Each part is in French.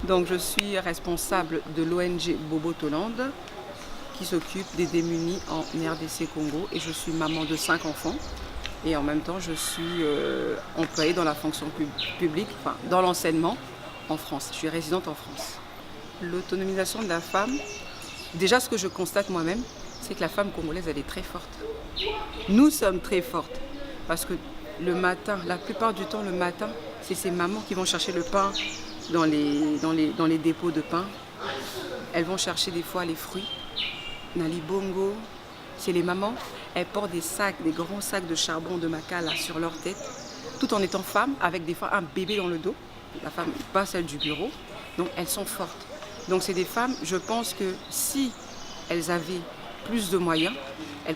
Donc je suis responsable de l'ONG Bobo Tolande qui s'occupe des démunis en RDC Congo et je suis maman de 5 enfants et en même temps je suis employée dans la fonction publique, enfin dans l'enseignement en France. Je suis résidente en France. L'autonomisation de la femme, déjà ce que je constate moi-même, c'est que la femme congolaise elle est très forte. Nous sommes très fortes parce que le matin, la plupart du temps le matin, c'est ces mamans qui vont chercher le pain dans les dépôts de pain. Elles vont chercher des fois les fruits. Nalibongo, c'est les mamans. Elles portent des sacs, des grands sacs de charbon de makala sur leur tête, tout en étant femmes, avec des fois un bébé dans le dos. La femme n'est pas celle du bureau, donc elles sont fortes. Donc c'est des femmes, je pense que si elles avaient plus de moyens, elles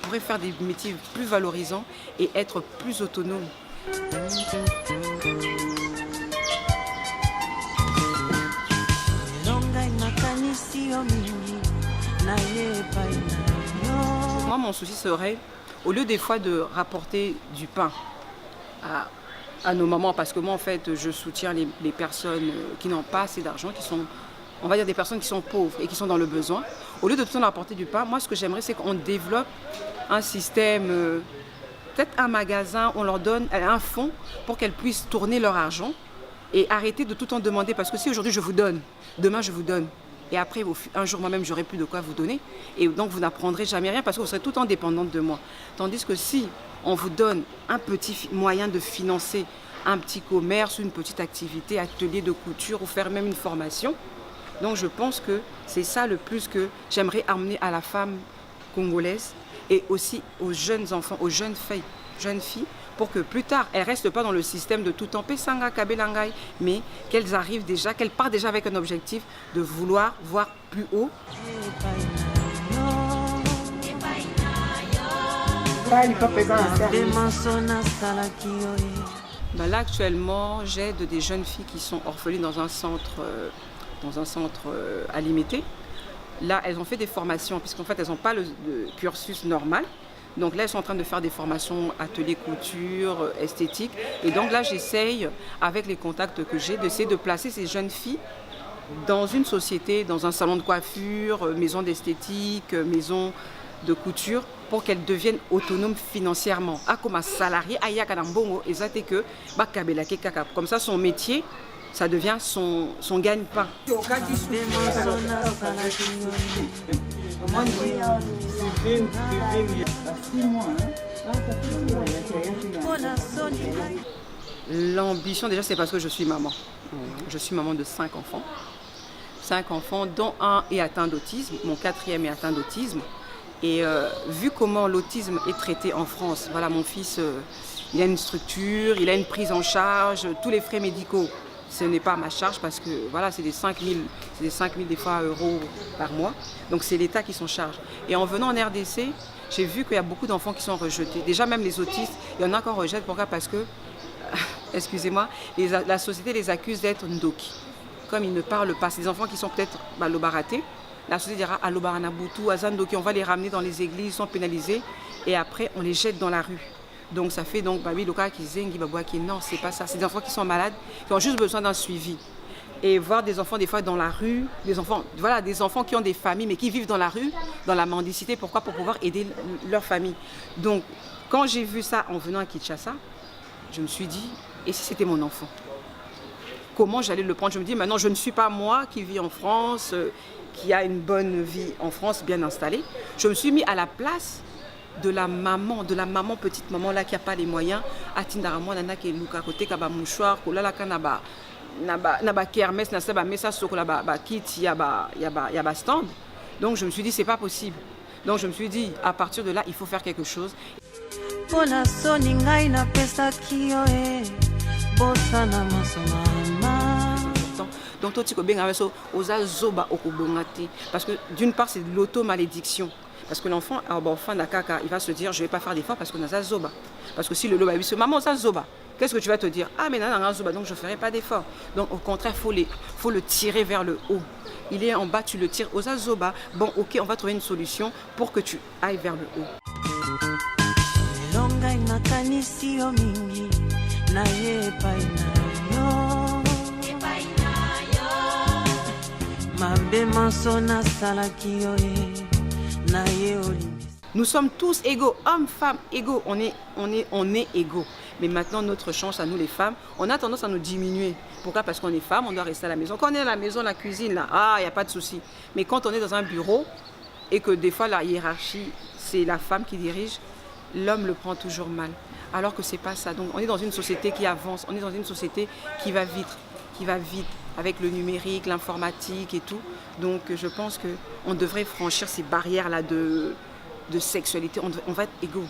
pourraient faire des métiers plus valorisants et être plus autonomes. Moi, mon souci serait, au lieu des fois de rapporter du pain à nos mamans, parce que moi, en fait, je soutiens les personnes qui n'ont pas assez d'argent, qui sont, on va dire, des personnes qui sont pauvres et qui sont dans le besoin. Au lieu de tout le temps apporter du pain, moi, ce que j'aimerais, c'est qu'on développe un système, peut-être un magasin, on leur donne un fonds pour qu'elles puissent tourner leur argent et arrêter de tout le temps demander. Parce que si aujourd'hui, je vous donne, demain, je vous donne. Et après, un jour, moi-même, j'aurai plus de quoi vous donner. Et donc, vous n'apprendrez jamais rien parce que vous serez tout le temps dépendante de moi. Tandis que si on vous donne un petit moyen de financer un petit commerce, une petite activité, atelier de couture ou faire même une formation, donc je pense que c'est ça le plus que j'aimerais amener à la femme congolaise et aussi aux jeunes enfants, aux jeunes filles, pour que plus tard, elles ne restent pas dans le système de tout temps, Pesanga, Kabelangai, mais qu'elles arrivent déjà, qu'elles partent déjà avec un objectif de vouloir voir plus haut. Ben là, actuellement, j'aide des jeunes filles qui sont orphelines dans un centre à limiter. Là, elles ont fait des formations, puisqu'en fait, elles n'ont pas le cursus normal. Donc là, elles sont en train de faire des formations, ateliers couture, esthétique. Et donc là, j'essaye, avec les contacts que j'ai, d'essayer de placer ces jeunes filles dans une société, dans un salon de coiffure, maison d'esthétique, maison de couture, pour qu'elles deviennent autonomes financièrement. Comme un salarié, comme ça, son métier, ça devient son gagne-pain. L'ambition, déjà, c'est parce que je suis maman. Je suis maman de 5 enfants. 5 enfants, dont un est atteint d'autisme. Mon 4e est atteint d'autisme. Et vu comment l'autisme est traité en France, voilà, mon fils, il a une structure, il a une prise en charge, tous les frais médicaux. Ce n'est pas à ma charge parce que voilà, c'est des 5 000 des fois euros par mois. Donc c'est l'État qui s'en charge. Et en venant en RDC, j'ai vu qu'il y a beaucoup d'enfants qui sont rejetés. Déjà même les autistes, il y en a qu'on rejette. Pourquoi? Parce que, excusez-moi, la société les accuse d'être ndoki. Comme ils ne parlent pas, c'est des enfants qui sont peut-être lobaratés. La société dira à lobaranabutu, à zandoki, on va les ramener dans les églises, ils sont pénalisés. Et après, on les jette dans la rue. Donc ça fait donc non, c'est pas ça. C'est des enfants qui sont malades, qui ont juste besoin d'un suivi. Et voir des enfants des fois dans la rue, des enfants qui ont des familles mais qui vivent dans la rue, dans la mendicité. Pourquoi? Pour pouvoir aider leur famille. Donc quand j'ai vu ça en venant à Kinshasa, je me suis dit, et si c'était mon enfant? Comment j'allais le prendre? Je me dis, maintenant je ne suis pas moi qui vis en France, qui a une bonne vie en France, bien installée. Je me suis mis à la place de la maman, petite maman là qui n'a pas les moyens. Atindaramo nana qui luka côté kaba mouchoir, kolala kanaba naba kermesse na saba messa sokola ba kit ya ba stand. Donc je me suis dit c'est pas possible. Donc je me suis dit à partir de là il faut faire quelque chose. Donc parce que d'une part c'est de l'auto-malédiction. Parce que l'enfant, il va se dire je ne vais pas faire d'efforts parce qu'on a zoba. Parce que si le loba lui dit maman, ça zoba, qu'est-ce que tu vas te dire? Ah mais non, zoba, donc je ne ferai pas d'efforts. Donc au contraire, il faut le tirer vers le haut. Il est en bas, tu le tires aux zoba. Bon, ok, on va trouver une solution pour que tu ailles vers le haut. Nous sommes tous égaux, hommes, femmes, égaux. On est égaux. Mais maintenant, notre chance à nous les femmes, on a tendance à nous diminuer. Pourquoi? Parce qu'on est femme, on doit rester à la maison. Quand on est à la maison, la cuisine, là, il n'y a pas de souci. Mais quand on est dans un bureau et que des fois la hiérarchie, c'est la femme qui dirige, l'homme le prend toujours mal. Alors que c'est pas ça. Donc on est dans une société qui avance, on est dans une société qui va vite avec le numérique, l'informatique et tout. Donc je pense qu'on devrait franchir ces barrières-là de sexualité. On va être égaux.